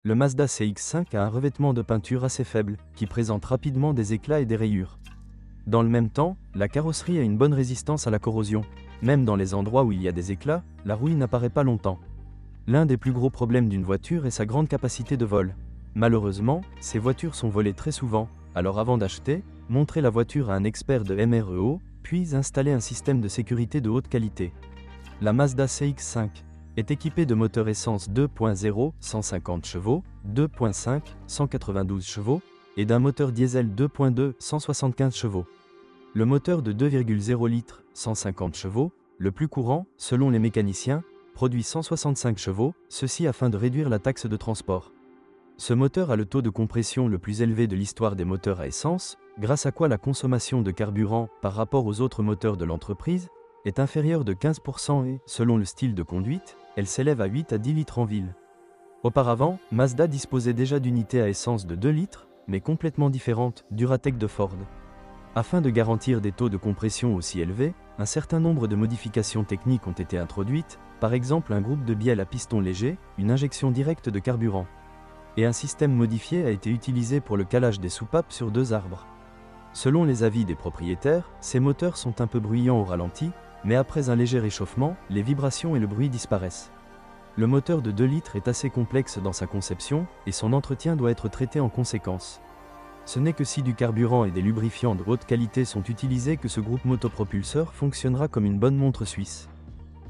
Le Mazda CX-5 a un revêtement de peinture assez faible, qui présente rapidement des éclats et des rayures. Dans le même temps, la carrosserie a une bonne résistance à la corrosion. Même dans les endroits où il y a des éclats, la rouille n'apparaît pas longtemps. L'un des plus gros problèmes d'une voiture est sa grande capacité de vol. Malheureusement, ces voitures sont volées très souvent, alors avant d'acheter, montrez la voiture à un expert de MREO, puis installez un système de sécurité de haute qualité. La Mazda CX-5 est équipée de moteurs essence 2.0 150 chevaux, 2.5 192 chevaux et d'un moteur diesel 2.2 175 chevaux. Le moteur de 2,0 litres 150 chevaux, le plus courant, selon les mécaniciens, produit 165 chevaux, ceci afin de réduire la taxe de transport. Ce moteur a le taux de compression le plus élevé de l'histoire des moteurs à essence, grâce à quoi la consommation de carburant par rapport aux autres moteurs de l'entreprise est inférieure de 15% et, selon le style de conduite, elle s'élève à 8 à 10 litres en ville. Auparavant, Mazda disposait déjà d'unités à essence de 2 litres, mais complètement différentes, Duratec de Ford. Afin de garantir des taux de compression aussi élevés, un certain nombre de modifications techniques ont été introduites, par exemple un groupe de bielle à piston léger, une injection directe de carburant. Et un système modifié a été utilisé pour le calage des soupapes sur 2 arbres. Selon les avis des propriétaires, ces moteurs sont un peu bruyants au ralenti, mais après un léger réchauffement, les vibrations et le bruit disparaissent. Le moteur de 2 litres est assez complexe dans sa conception, et son entretien doit être traité en conséquence. Ce n'est que si du carburant et des lubrifiants de haute qualité sont utilisés que ce groupe motopropulseur fonctionnera comme une bonne montre suisse.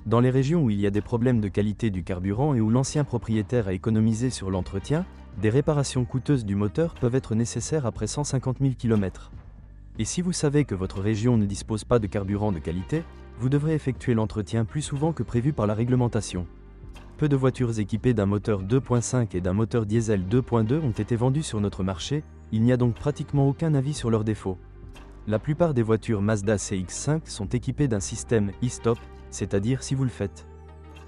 Dans les régions où il y a des problèmes de qualité du carburant et où l'ancien propriétaire a économisé sur l'entretien, des réparations coûteuses du moteur peuvent être nécessaires après 150 000 km. Et si vous savez que votre région ne dispose pas de carburant de qualité, vous devrez effectuer l'entretien plus souvent que prévu par la réglementation. Peu de voitures équipées d'un moteur 2.5 et d'un moteur diesel 2.2 ont été vendues sur notre marché, il n'y a donc pratiquement aucun avis sur leurs défauts. La plupart des voitures Mazda CX-5 sont équipées d'un système e-stop, c'est-à-dire si vous le faites.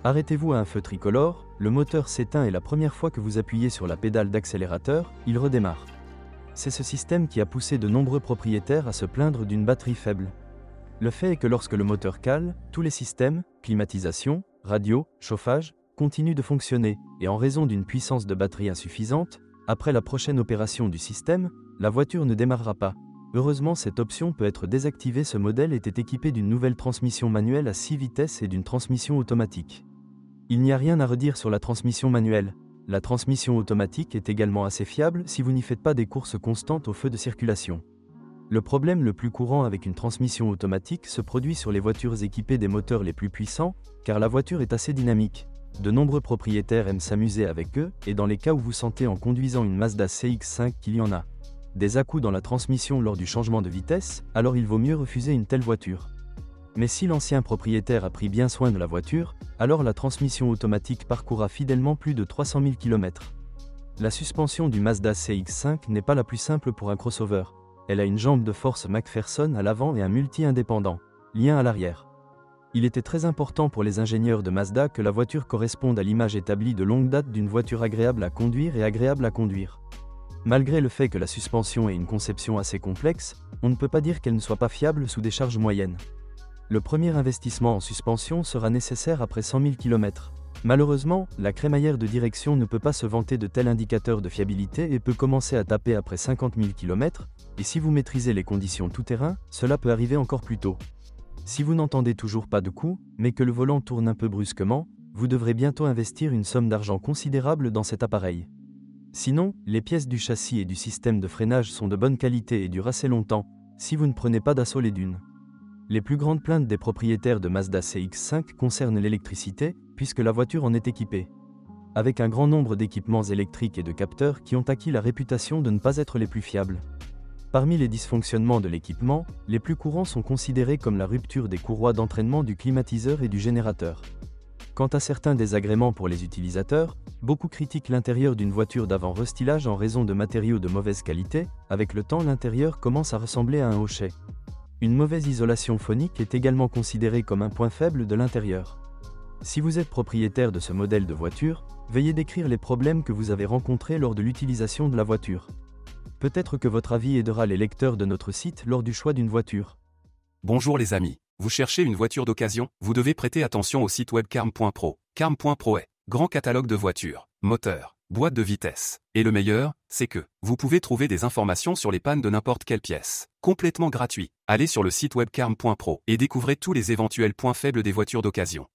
Arrêtez-vous à un feu tricolore, le moteur s'éteint et la première fois que vous appuyez sur la pédale d'accélérateur, il redémarre. C'est ce système qui a poussé de nombreux propriétaires à se plaindre d'une batterie faible. Le fait est que lorsque le moteur cale, tous les systèmes, climatisation, radio, chauffage, continuent de fonctionner, et en raison d'une puissance de batterie insuffisante, après la prochaine opération du système, la voiture ne démarrera pas. Heureusement, cette option peut être désactivée. Ce modèle était équipé d'une nouvelle transmission manuelle à 6 vitesses et d'une transmission automatique. Il n'y a rien à redire sur la transmission manuelle. La transmission automatique est également assez fiable si vous n'y faites pas des courses constantes au feu de circulation. Le problème le plus courant avec une transmission automatique se produit sur les voitures équipées des moteurs les plus puissants, car la voiture est assez dynamique. De nombreux propriétaires aiment s'amuser avec eux, et dans les cas où vous sentez en conduisant une Mazda CX-5 qu'il y en a des à-coups dans la transmission lors du changement de vitesse, alors il vaut mieux refuser une telle voiture. Mais si l'ancien propriétaire a pris bien soin de la voiture, alors la transmission automatique parcourra fidèlement plus de 300 000 km. La suspension du Mazda CX-5 n'est pas la plus simple pour un crossover. Elle a une jambe de force McPherson à l'avant et un multi-indépendant, lien à l'arrière. Il était très important pour les ingénieurs de Mazda que la voiture corresponde à l'image établie de longue date d'une voiture agréable à conduire et agréable à conduire. Malgré le fait que la suspension ait une conception assez complexe, on ne peut pas dire qu'elle ne soit pas fiable sous des charges moyennes. Le premier investissement en suspension sera nécessaire après 100 000 km. Malheureusement, la crémaillère de direction ne peut pas se vanter de tels indicateurs de fiabilité et peut commencer à taper après 50 000 km, et si vous maîtrisez les conditions tout-terrain, cela peut arriver encore plus tôt. Si vous n'entendez toujours pas de coups, mais que le volant tourne un peu brusquement, vous devrez bientôt investir une somme d'argent considérable dans cet appareil. Sinon, les pièces du châssis et du système de freinage sont de bonne qualité et durent assez longtemps, si vous ne prenez pas d'assaut les dunes. Les plus grandes plaintes des propriétaires de Mazda CX-5 concernent l'électricité, puisque la voiture en est équipée. Avec un grand nombre d'équipements électriques et de capteurs qui ont acquis la réputation de ne pas être les plus fiables. Parmi les dysfonctionnements de l'équipement, les plus courants sont considérés comme la rupture des courroies d'entraînement du climatiseur et du générateur. Quant à certains désagréments pour les utilisateurs, beaucoup critiquent l'intérieur d'une voiture d'avant restylage en raison de matériaux de mauvaise qualité. Avec le temps, l'intérieur commence à ressembler à un hochet. Une mauvaise isolation phonique est également considérée comme un point faible de l'intérieur. Si vous êtes propriétaire de ce modèle de voiture, veuillez décrire les problèmes que vous avez rencontrés lors de l'utilisation de la voiture. Peut-être que votre avis aidera les lecteurs de notre site lors du choix d'une voiture. Bonjour les amis, vous cherchez une voiture d'occasion? Vous devez prêter attention au site web carm.pro. Carm.pro est grand catalogue de voitures, moteurs, boîte de vitesse. Et le meilleur, c'est que vous pouvez trouver des informations sur les pannes de n'importe quelle pièce. Complètement gratuit. Allez sur le site webcarm.pro et découvrez tous les éventuels points faibles des voitures d'occasion.